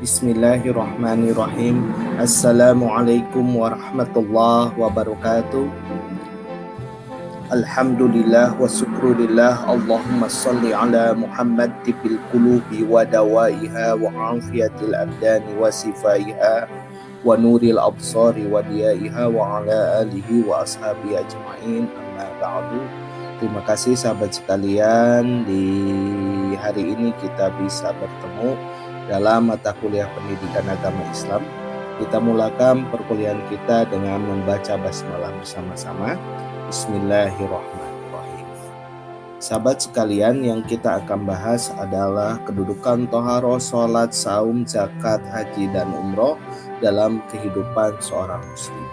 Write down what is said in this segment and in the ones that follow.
Bismillahirrahmanirrahim. Assalamualaikum warahmatullahi wabarakatuh. Alhamdulillah wa syukurillah. Allahumma salli ala Muhammad tibil qulubi wa dawaiha wa afiyatil abdani wa sifaiha wa nuril absari wa diyaiha wa ala alihi wa ashabi ajma'in. Amma ba'du. Terima kasih sahabat sekalian, di hari ini kita bisa bertemu dalam mata kuliah pendidikan agama Islam. Kita mulakan perkuliahan kita dengan membaca basmalah bersama-sama. Bismillahirrahmanirrahim. Sahabat sekalian, yang kita akan bahas adalah kedudukan toharoh, sholat, saum, zakat, haji, dan umroh dalam kehidupan seorang muslim.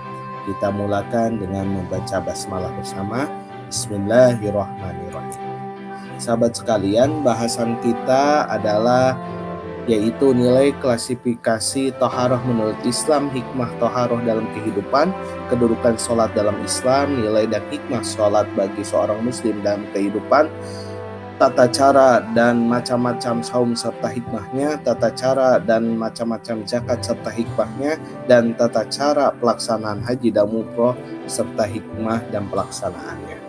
Kita mulakan dengan membaca basmalah bersama. Bismillahirrahmanirrahim. Sahabat sekalian, bahasan kita adalah yaitu nilai klasifikasi toharoh menurut Islam, hikmah toharoh dalam kehidupan, kedudukan sholat dalam Islam, nilai dan hikmah sholat bagi seorang muslim dalam kehidupan, tata cara dan macam-macam saum serta hikmahnya, tata cara dan macam-macam zakat serta hikmahnya, dan tata cara pelaksanaan haji dan umroh serta hikmah dan pelaksanaannya.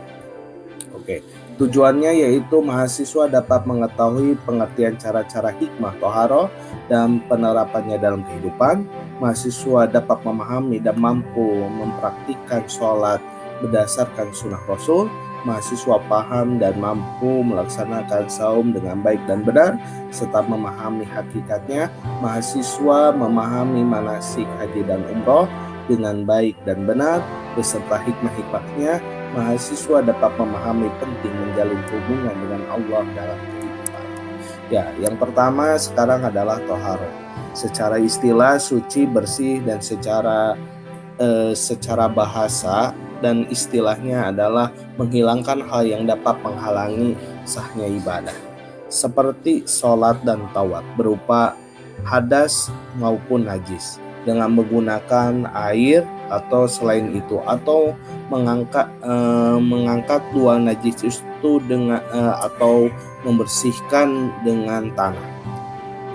Oke. Tujuannya yaitu mahasiswa dapat mengetahui pengertian cara-cara hikmah toharoh dan penerapannya dalam kehidupan. Mahasiswa dapat memahami dan mampu mempraktikkan sholat berdasarkan sunnah Rasul. Mahasiswa paham dan mampu melaksanakan saum dengan baik dan benar serta memahami hakikatnya. Mahasiswa memahami manasik haji dan umroh dengan baik dan benar beserta hikmah-hikmahnya. Mahasiswa dapat memahami penting menjalin hubungan dengan Allah dalam kehidupan. Ya, yang pertama sekarang adalah toharoh. Secara istilah suci, bersih, dan secara bahasa dan istilahnya adalah menghilangkan hal yang dapat menghalangi sahnya ibadah, seperti sholat dan tawaf berupa hadas maupun najis, dengan menggunakan air atau selain itu, atau mengangkat dua najis itu dengan atau membersihkan dengan tanah.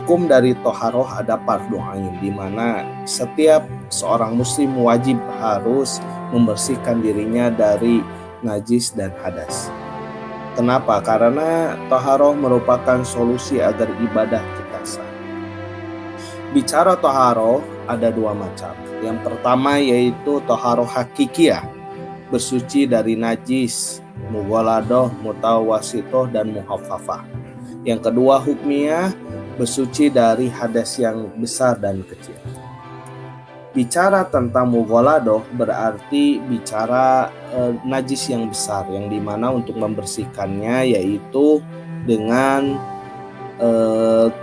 Hukum dari toharoh ada fardu ain, di mana setiap seorang muslim wajib harus membersihkan dirinya dari najis dan hadas. Kenapa? Karena toharoh merupakan solusi agar ibadah kita sah. Bicara toharoh ada dua macam. Yang pertama yaitu toharoh hakikiyah, bersuci dari najis, mughaladoh, mutawasitoh, dan muhaffafah. Yang kedua hukmiyah, bersuci dari hadas yang besar dan kecil. Bicara tentang mughaladoh berarti bicara najis yang besar, yang dimana untuk membersihkannya yaitu dengan 7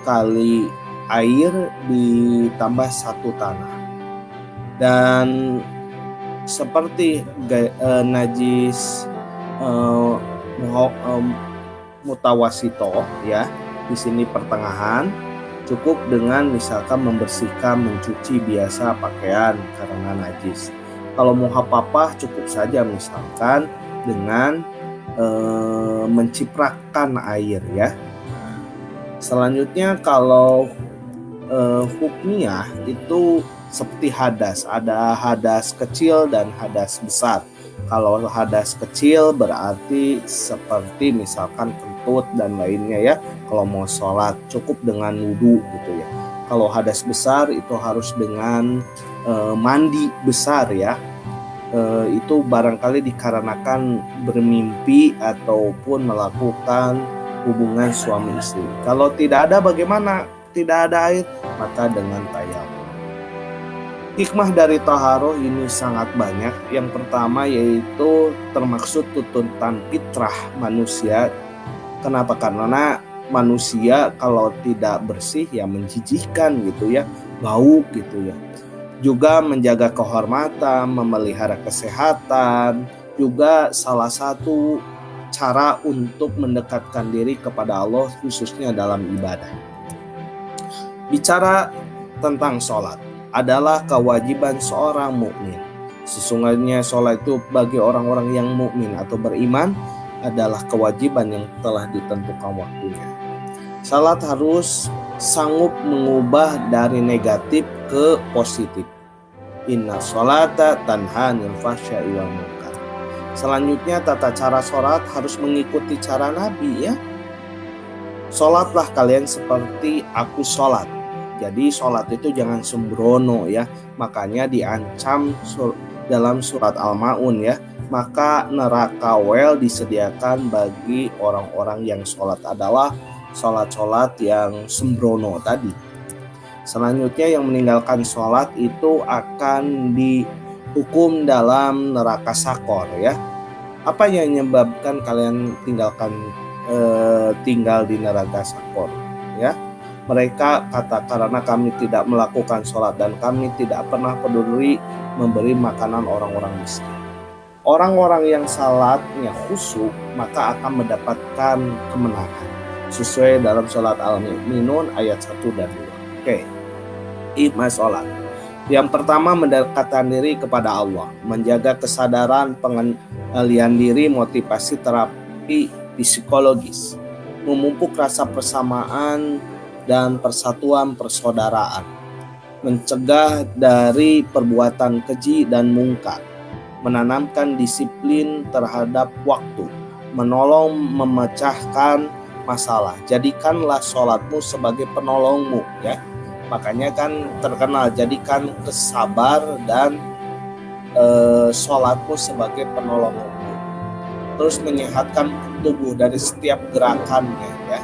kali air ditambah 1 tanah. Dan seperti najis mutawasito, ya, di sini pertengahan, cukup dengan misalkan membersihkan, mencuci biasa pakaian karena najis. Kalau muhaffafah cukup saja misalkan dengan mencipratkan air, ya. Selanjutnya kalau hukmiyah itu seperti hadas, ada hadas kecil dan hadas besar. Kalau hadas kecil berarti seperti misalkan kentut dan lainnya, ya. Kalau mau sholat cukup dengan wudu gitu, ya. Kalau hadas besar itu harus dengan mandi besar, ya. Itu barangkali dikarenakan bermimpi ataupun melakukan hubungan suami istri. Kalau tidak ada bagaimana? Tidak ada air, maka dengan tayamum. Hikmah dari taharoh ini sangat banyak. Yang pertama yaitu termaksud tuntutan fitrah manusia. Kenapa? Karena manusia kalau tidak bersih ya menjijikkan gitu, ya, bau gitu, ya. Juga menjaga kehormatan, memelihara kesehatan, juga salah satu cara untuk mendekatkan diri kepada Allah khususnya dalam ibadah. Bicara tentang sholat adalah kewajiban seorang mukmin. Sesungguhnya sholat itu bagi orang-orang yang mukmin atau beriman adalah kewajiban yang telah ditentukan waktunya. Salat harus sanggup mengubah dari negatif ke positif. Inna sholata tanha 'anil fahsya'i wal munkar. Selanjutnya tata cara sholat harus mengikuti cara Nabi ya. Sholatlah kalian seperti aku sholat. Jadi sholat itu jangan sembrono ya. Makanya diancam dalam surat Al-Maun ya. Maka neraka wel disediakan bagi orang-orang yang sholat adalah sholat-sholat yang sembrono tadi. Selanjutnya yang meninggalkan sholat itu akan dihukum dalam neraka sakor ya. Apa yang menyebabkan kalian tinggal di neraka sakor ya? Mereka kata karena kami tidak melakukan sholat dan kami tidak pernah peduli memberi makanan orang-orang miskin. Orang-orang yang salatnya khusyuk maka akan mendapatkan kemenangan sesuai dalam surat Al-Mu'minun ayat 1 dan 2. Oke. Hikmah sholat. Yang pertama, mendekatkan diri kepada Allah, menjaga kesadaran, pengendalian diri, motivasi, terapi psikologis, memupuk rasa persamaan dan persatuan persaudaraan, mencegah dari perbuatan keji dan mungkar, menanamkan disiplin terhadap waktu, menolong memecahkan masalah. Jadikanlah sholatmu sebagai penolongmu ya. Makanya kan terkenal, jadikan kesabar dan sholatmu sebagai penolongmu. Terus menyehatkan tubuh dari setiap gerakannya ya.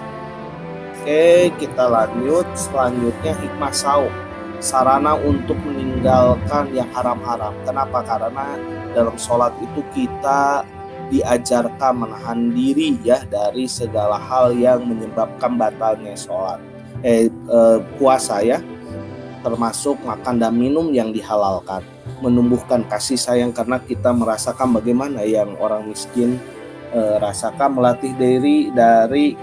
Oke, kita lanjut. Selanjutnya hikmah saum, sarana untuk meninggalkan yang haram-haram. Kenapa? Karena dalam sholat itu kita diajarkan menahan diri ya dari segala hal yang menyebabkan batalnya sholat. Puasa ya, termasuk makan dan minum yang dihalalkan, menumbuhkan kasih sayang karena kita merasakan bagaimana yang orang miskin rasakan, melatih diri dari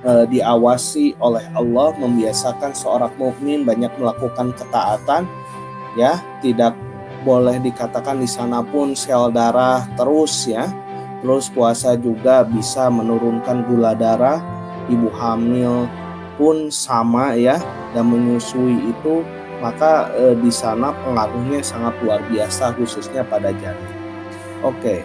diawasi oleh Allah, membiasakan seorang mukmin banyak melakukan ketaatan ya, tidak boleh dikatakan di sana pun sel darah terus ya. Terus puasa juga bisa menurunkan gula darah, ibu hamil pun sama ya, dan menyusui itu maka di sana pengaruhnya sangat luar biasa khususnya pada janin. Oke.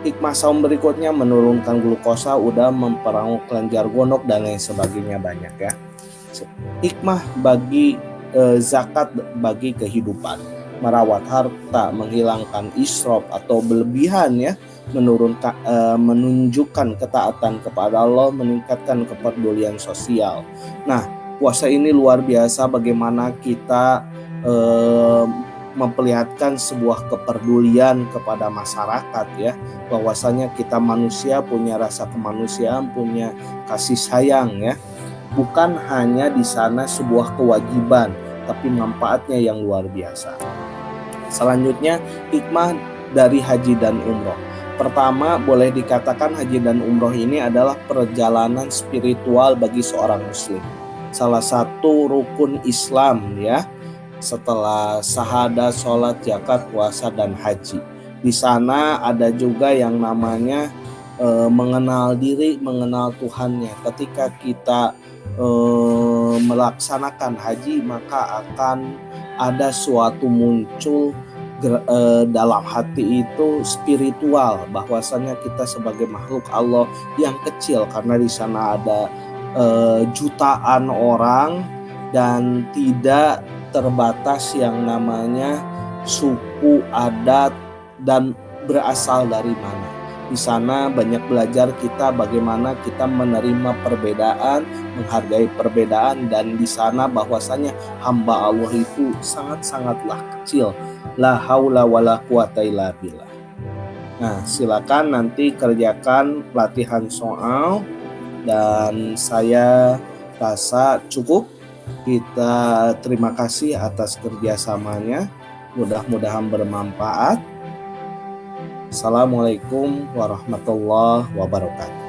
Hikmah saum berikutnya menurunkan glukosa, udah memperangu kelenjar gondok dan lain sebagainya banyak ya. Hikmah bagi zakat bagi kehidupan, merawat harta, menghilangkan israf atau berlebihan ya, menunjukkan ketaatan kepada Allah, meningkatkan kepedulian sosial. Nah, puasa ini luar biasa bagaimana kita memperlihatkan sebuah kepedulian kepada masyarakat ya, bahwasanya kita manusia punya rasa kemanusiaan, punya kasih sayang ya. Bukan hanya di sana sebuah kewajiban, tapi manfaatnya yang luar biasa. Selanjutnya hikmah dari haji dan umroh. Pertama, boleh dikatakan haji dan umroh ini adalah perjalanan spiritual bagi seorang muslim. Salah satu rukun Islam ya, setelah syahadat, sholat, zakat, puasa, dan haji. Di sana ada juga yang namanya mengenal diri, mengenal Tuhannya. Ketika kita melaksanakan haji, maka akan ada suatu muncul dalam hati itu spiritual, bahwasanya kita sebagai makhluk Allah yang kecil, karena di sana ada jutaan orang dan tidak terbatas yang namanya suku, adat, dan berasal dari mana. Di sana banyak belajar kita bagaimana kita menerima perbedaan, menghargai perbedaan, dan di sana bahwasanya hamba Allah itu sangat-sangatlah kecil. La haula wala quwata illa billah. Nah, silakan nanti kerjakan latihan soal dan saya rasa cukup. Kita terima kasih atas kerjasamanya. Mudah-mudahan bermanfaat. Assalamualaikum warahmatullahi wabarakatuh.